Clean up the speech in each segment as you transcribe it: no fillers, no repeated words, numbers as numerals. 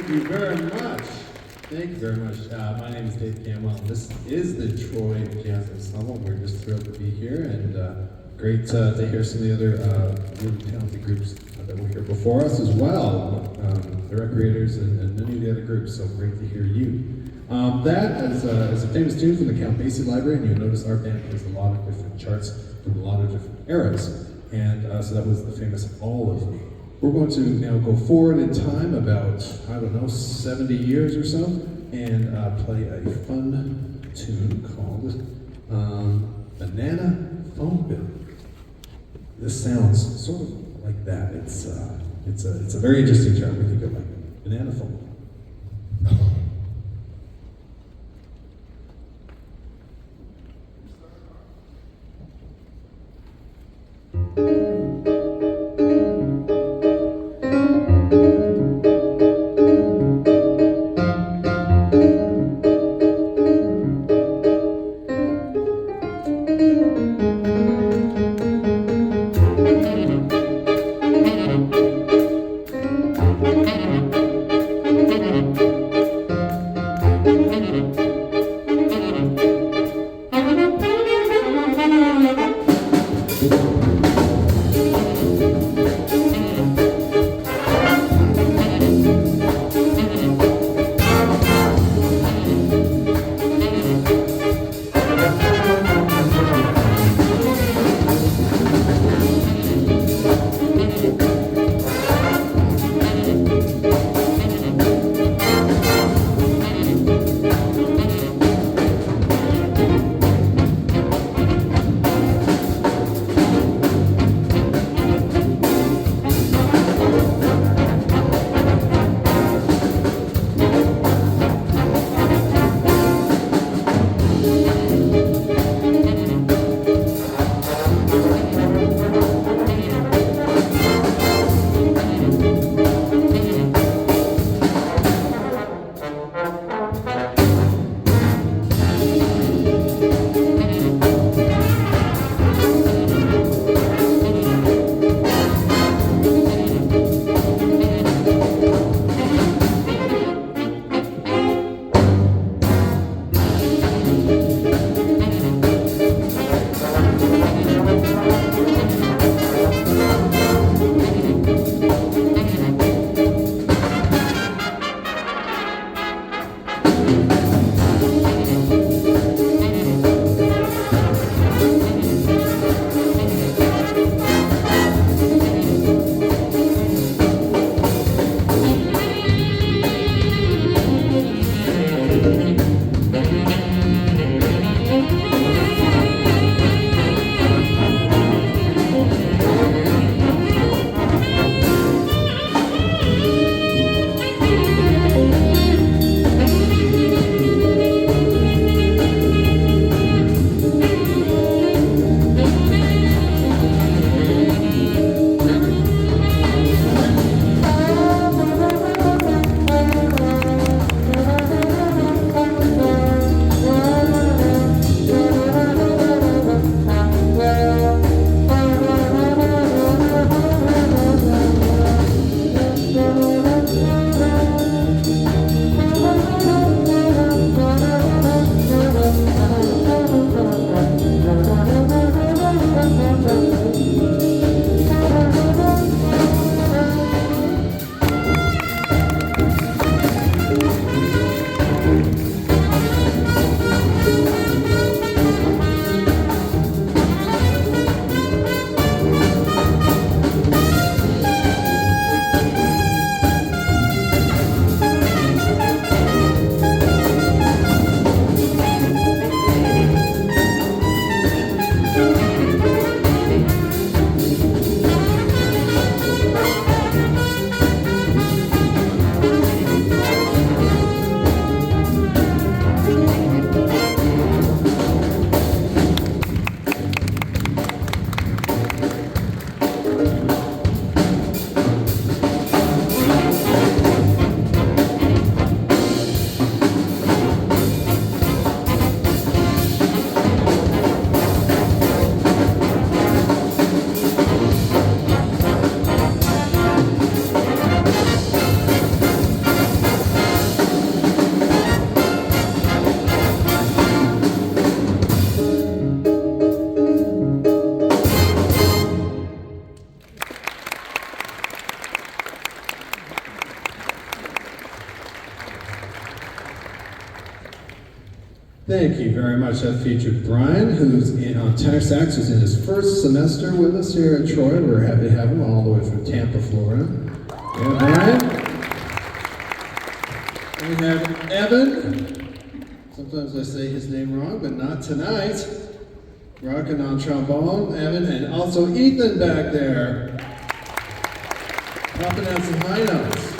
Thank you very much. Thank you very much. My name is Dave Campbell. This is the Troy Jazz Ensemble. We're just thrilled to be here, and great to hear some of the other really talented groups that were here before us as well. The Recreators and many of the other groups, so great to hear you. That is a famous tune from the Count Basie Library, and you'll notice our band plays a lot of different charts from a lot of different eras. And so that was the famous All of Me. We're going to now go forward in time about, 70 years or so, and play a fun tune called Banana Phone Bill. This sounds sort of like that. It's a very interesting chart. We think of like banana phone. Thank you very much. That featured Brian, who's on tenor sax, who's in his first semester with us here at Troy. We're happy to have him all the way from Tampa, Florida. Yeah, Brian. And we have Evan. Sometimes I say his name wrong, but not tonight. Rocking on trombone, Evan, and also Ethan back there. Popping out some high notes.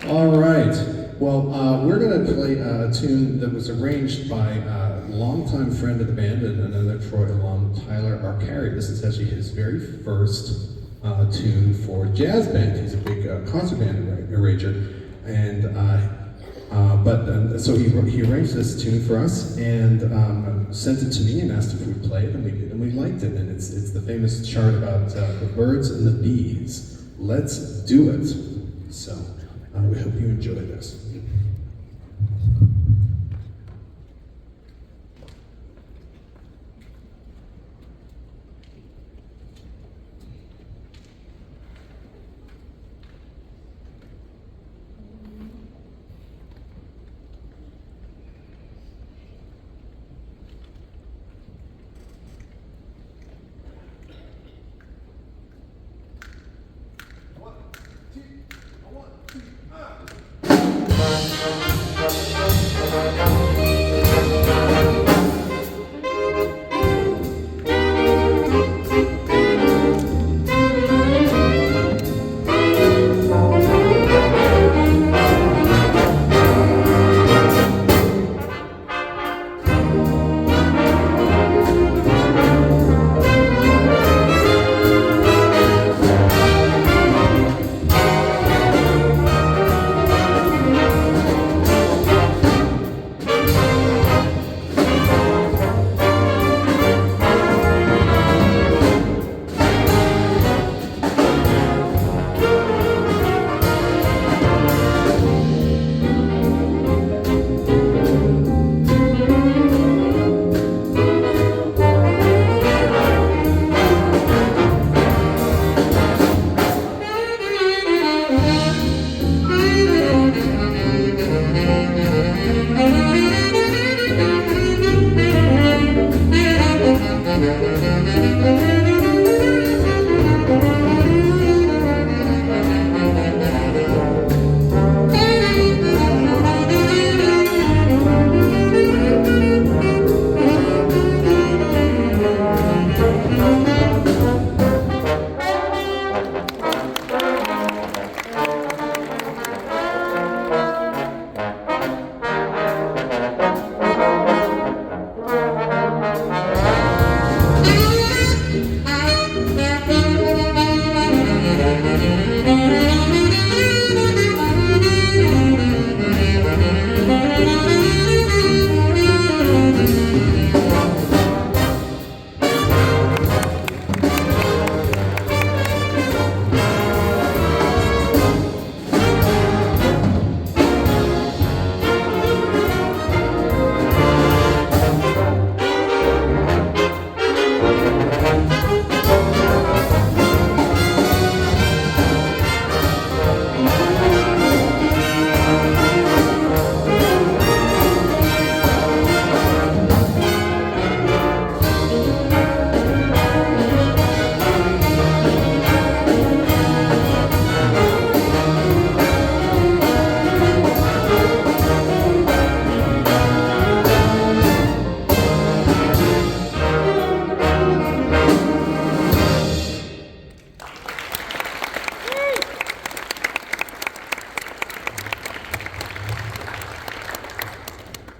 All right. Well, we're going to play a tune that was arranged by a longtime friend of the band and another Troy alum, Tyler Arcari. This is actually his very first tune for jazz band. He's a big concert band arranger, and so he arranged this tune for us and sent it to me and asked if we'd play it, and we liked it. And it's the famous chart about the birds and the bees. Let's do it. So we hope you enjoy this.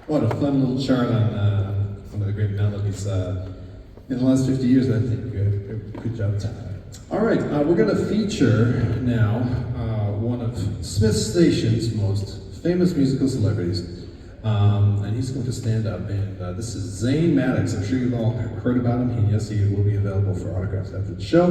What a fun little chart on one of the great melodies in the last 50 years, I think. Good job, Ty. All right, we're going to feature now one of Smith Station's most famous musical celebrities. And he's going to stand up, and this is Zane Maddox. I'm sure you've all heard about him. Yes, he will be available for autographs after the show.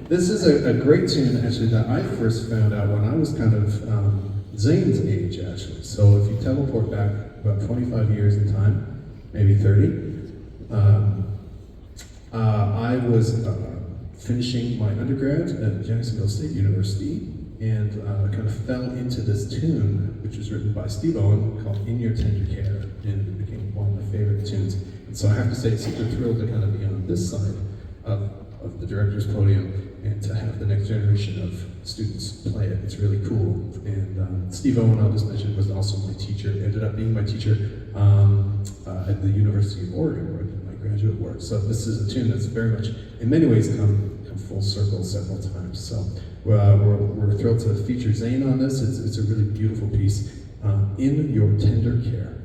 This is a great tune, actually, that I first found out when I was kind of Zane's age, actually. So if you teleport back about 25 years in time, maybe 30, I was finishing my undergrad at Jacksonville State University, and kind of fell into this tune, which was written by Steve Owen, called In Your Tender Care, and it became one of my favorite tunes. And so I have to say, it's such a thrill to kind of be on this side of the director's podium and to have the next generation of students play it. It's really cool. And Steve Owen, I'll just mention, was also my teacher, ended up being my teacher at the University of Oregon, where I did my graduate work. So this is a tune that's very much, in many ways, come full circle several times. So we're thrilled to feature Zane on this. It's a really beautiful piece, In Your Tender Care.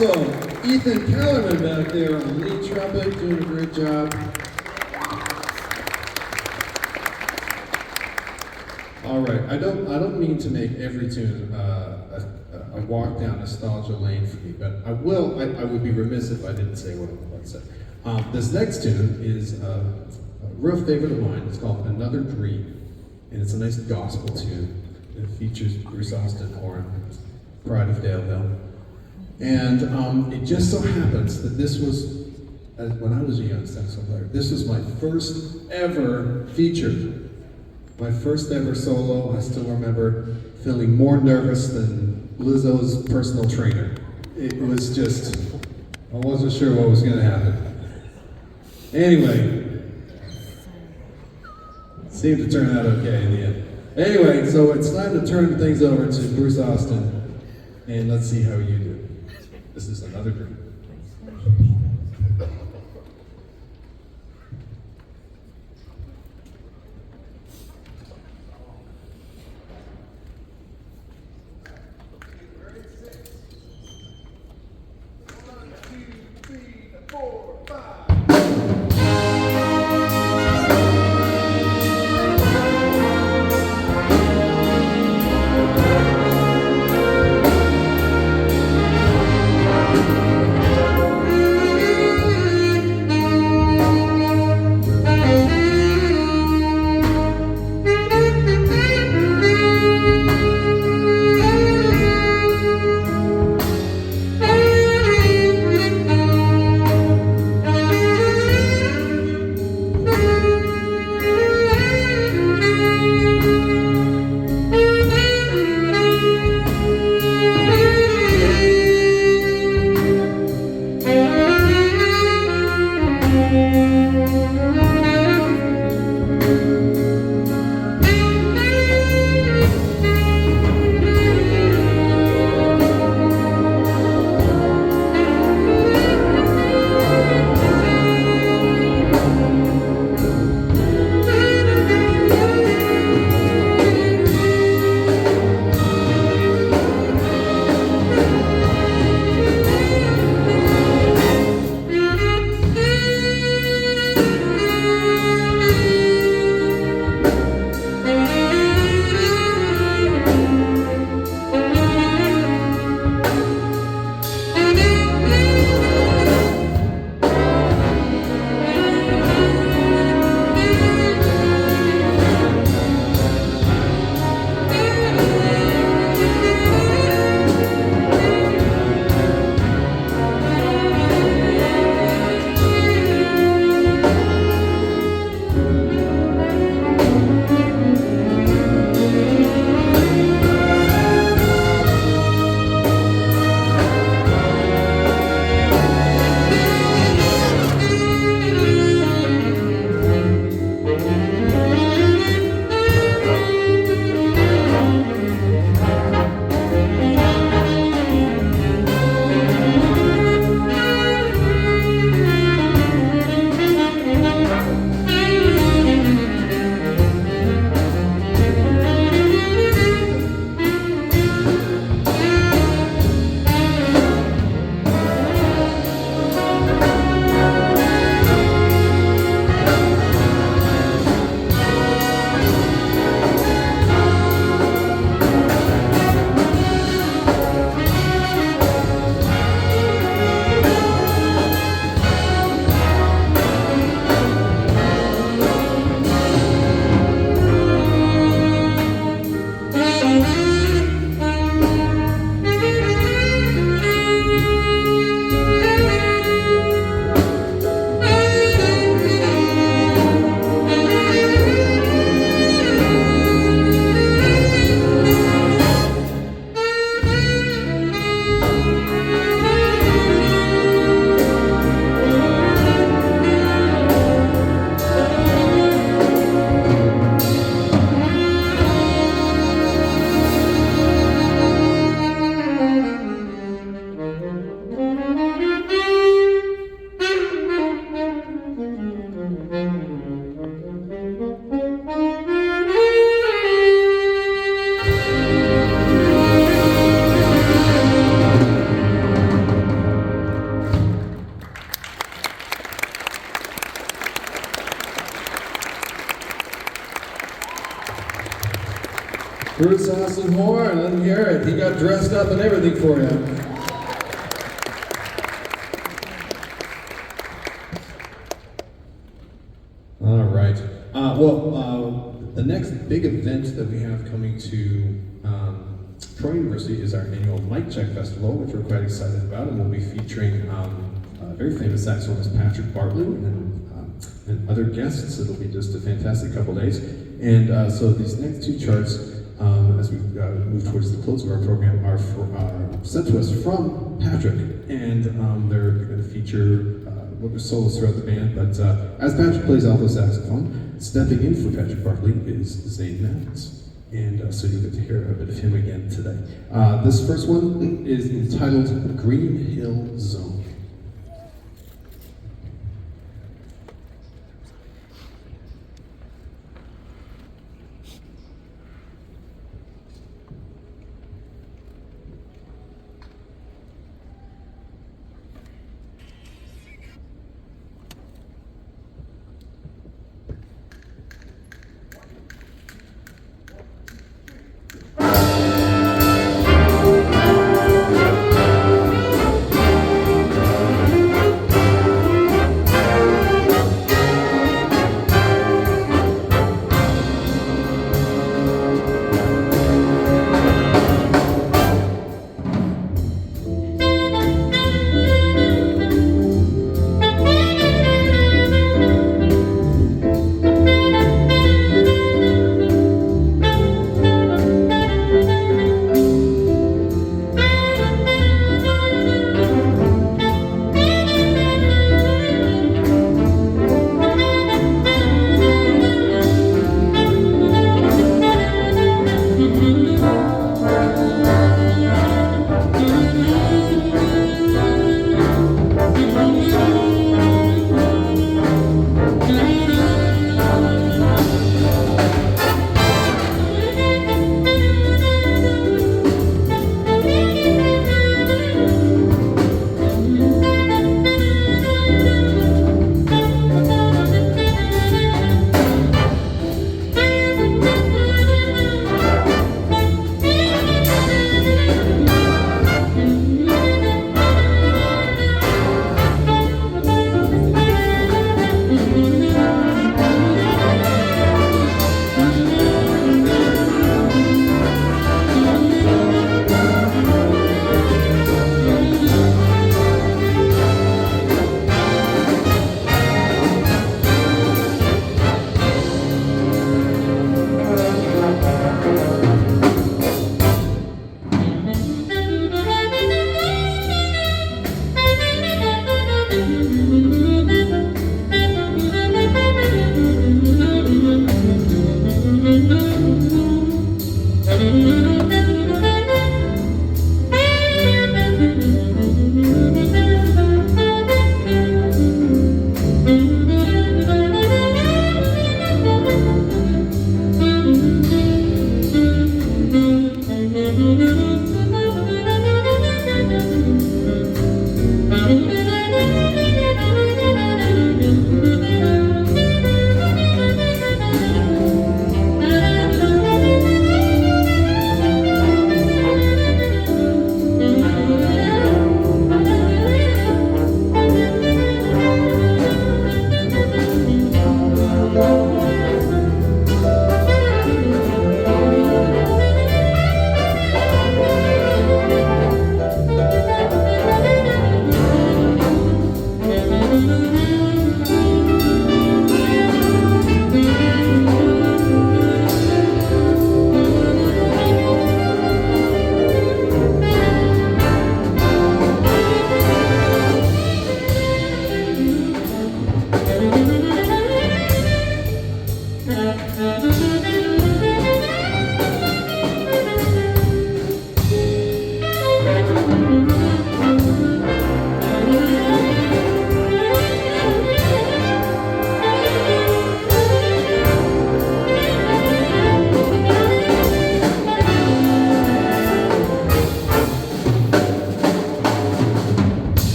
Also, Ethan Kellerman back there on the lead trumpet, doing a great job. All right, I don't mean to make every tune a walk down nostalgia lane for me, but I will. I would be remiss if I didn't say what I'm about to say. This next tune is a real favorite of mine. It's called Another Dream, and it's a nice gospel tune. It features Bruce Austin horn, Pride of Daleville. And it just so happens that this was, when I was a young saxophone player, this was my first ever feature. My first ever solo. I still remember feeling more nervous than Lizzo's personal trainer. It was just, I wasn't sure what was going to happen. Anyway, it seemed to turn out okay in the end. Anyway, so it's time to turn things over to Bruce Austin, and let's see how you do. This is Another Dream. Give us some horn. Let him hear it. He got dressed up and everything for you. All right. The next big event that we have coming to Troy University is our annual Mic Check Festival, which we're quite excited about, and we'll be featuring a very famous saxophonist Patrick Bartley and other guests. It'll be just a fantastic couple days. And so these next two charts, as we move towards the close of our program, are sent to us from Patrick, and they're going to feature solos throughout the band. But as Patrick plays alto saxophone, stepping in for Patrick Bartley is Zane Maddox. And so you'll get to hear a bit of him again today. This first one is entitled Green Hill Zone.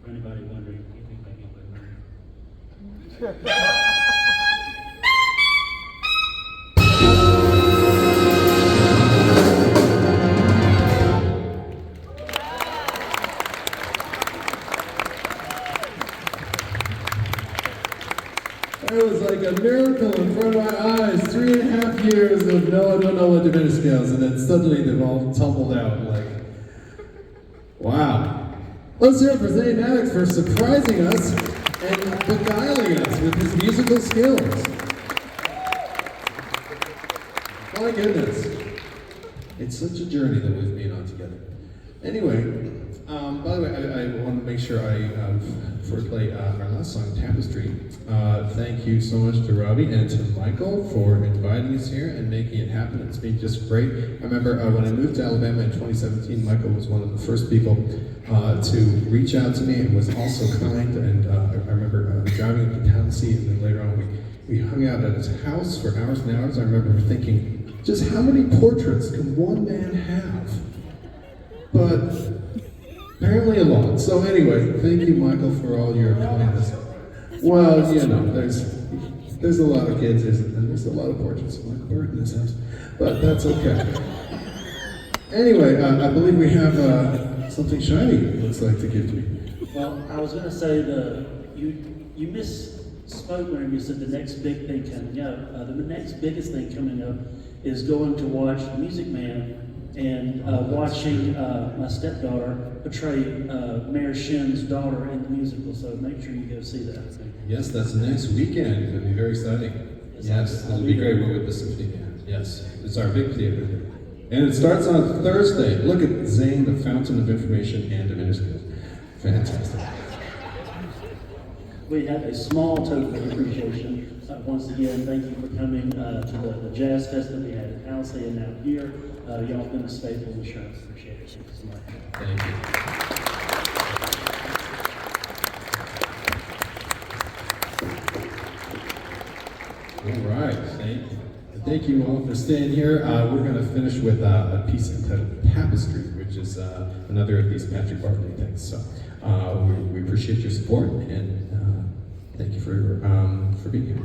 anybody wondering, you think maybe It was like a miracle in front of my eyes. 3.5 years of no, I don't know what diminished scales, and then suddenly they've all tumbled out. Like, wow. Let's hear it for Zane Maddox for surprising us and beguiling us with his musical skills. My goodness. It's such a journey that we've been on together. Anyway, by the way, I want to make sure I foreplay our last song, Tapestry. Thank you so much to Robbie and to Michael for inviting us here and making it happen. It's been just great. I remember when I moved to Alabama in 2017, Michael was one of the first people to reach out to me and was also kind. And I remember driving up to Tennessee, and then later on we hung out at his house for hours and hours. I remember thinking, just how many portraits can one man have? But apparently a lot. So anyway, thank you, Michael, for all your kindness. Well, you know, there's a lot of kids, and there's a lot of portraits of Michael Bird in this house, but that's okay. Anyway, I believe we have something shiny, it looks like, to give to me. Well, I was going to say you misspoke when you said the next big thing coming up. The next biggest thing coming up is going to watch Music Man and watching my stepdaughter portray Mayor Shin's daughter in the musical. So make sure you go see that. Yes, that's next weekend. It'll be very exciting. Yes, it'll be great. We're with the Symphony Band. Yes, it's our big theater. And it starts on Thursday. Look at Zane, the fountain of information and diminished skills. Fantastic. We have a small token of appreciation. Once again, thank you for coming to the Jazz Fest that we had in Halsey and now here. Y'all have been a staple in the show. Appreciate it. Thank you so much. Thank you. All right, thank you all for staying here. We're going to finish with a piece entitled Tapestry, which is another of these Patrick Bartley things. So we appreciate your support, and thank you for being here.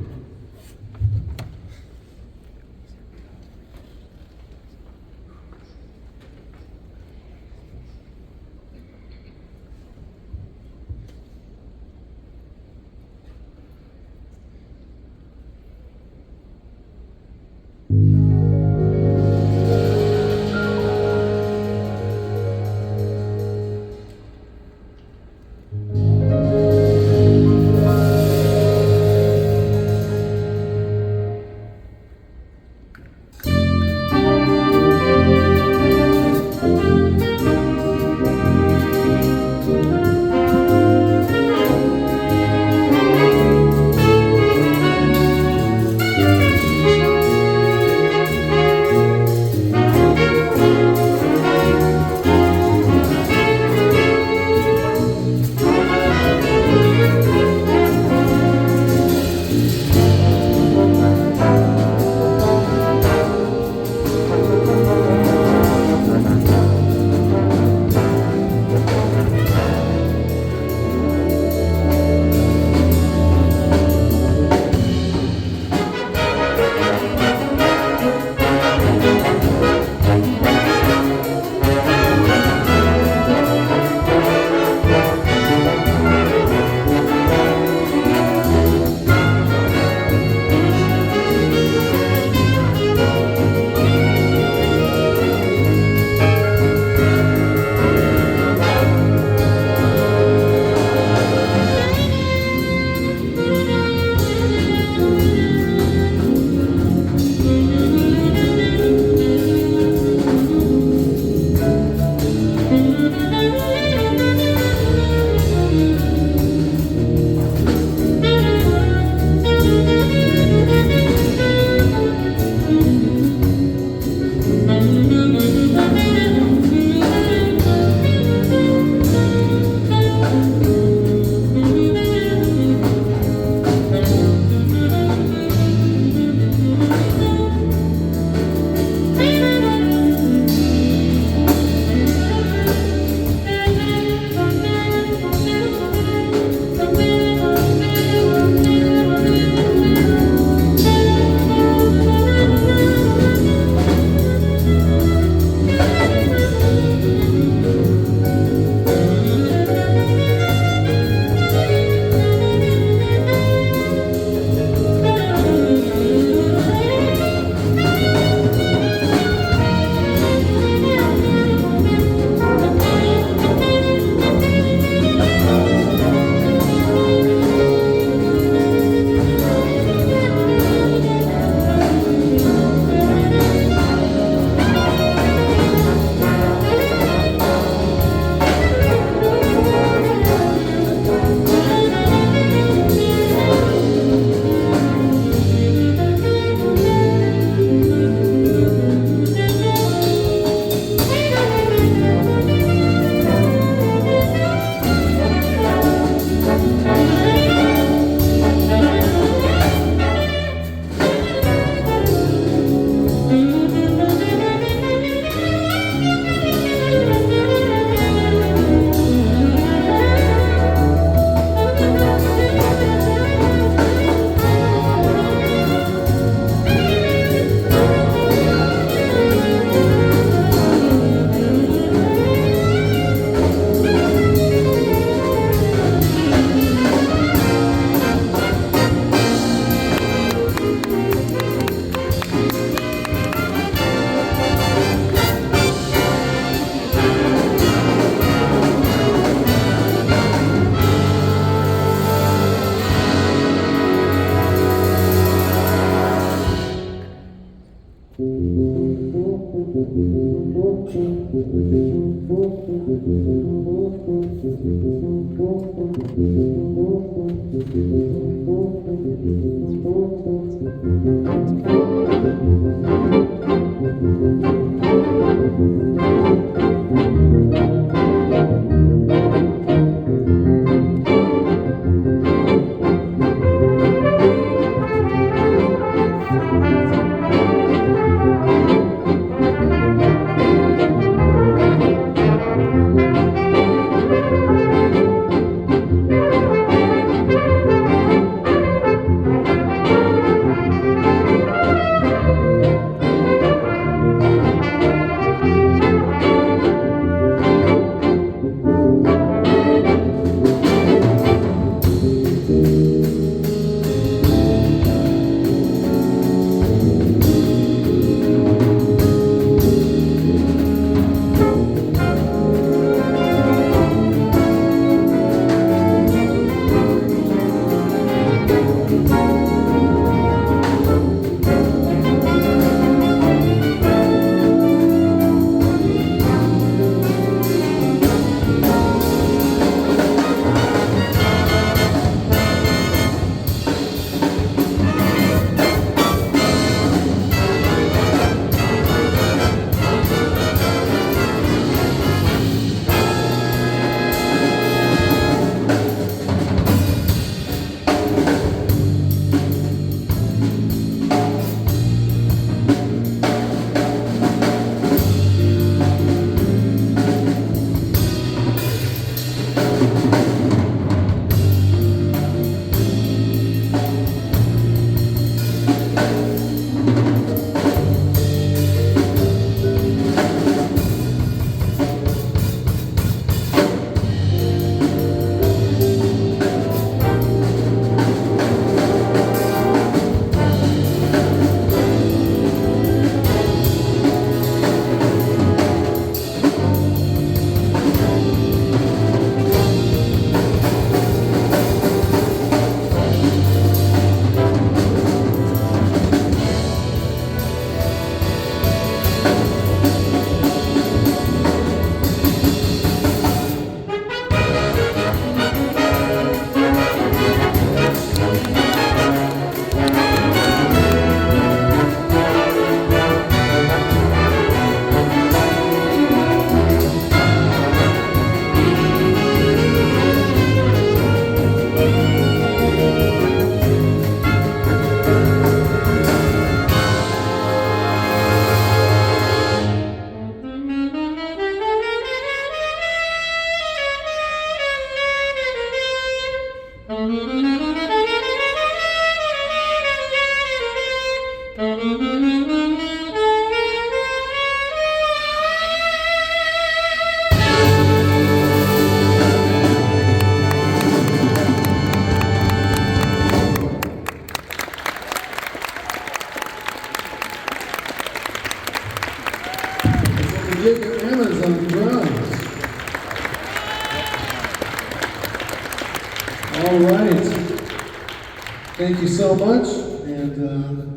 Thank you so much, and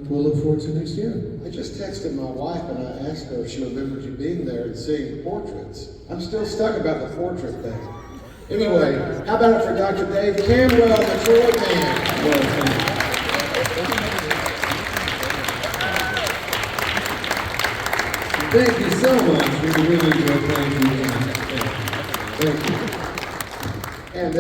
we'll look forward to next year. I just texted my wife and I asked her if she remembers you being there and seeing the portraits. I'm still stuck about the portrait thing. Anyway, how about it for Dr. Dave Camwell, the Troy Band? Well, thank you so much. We really enjoyed playing for you. Thank you. And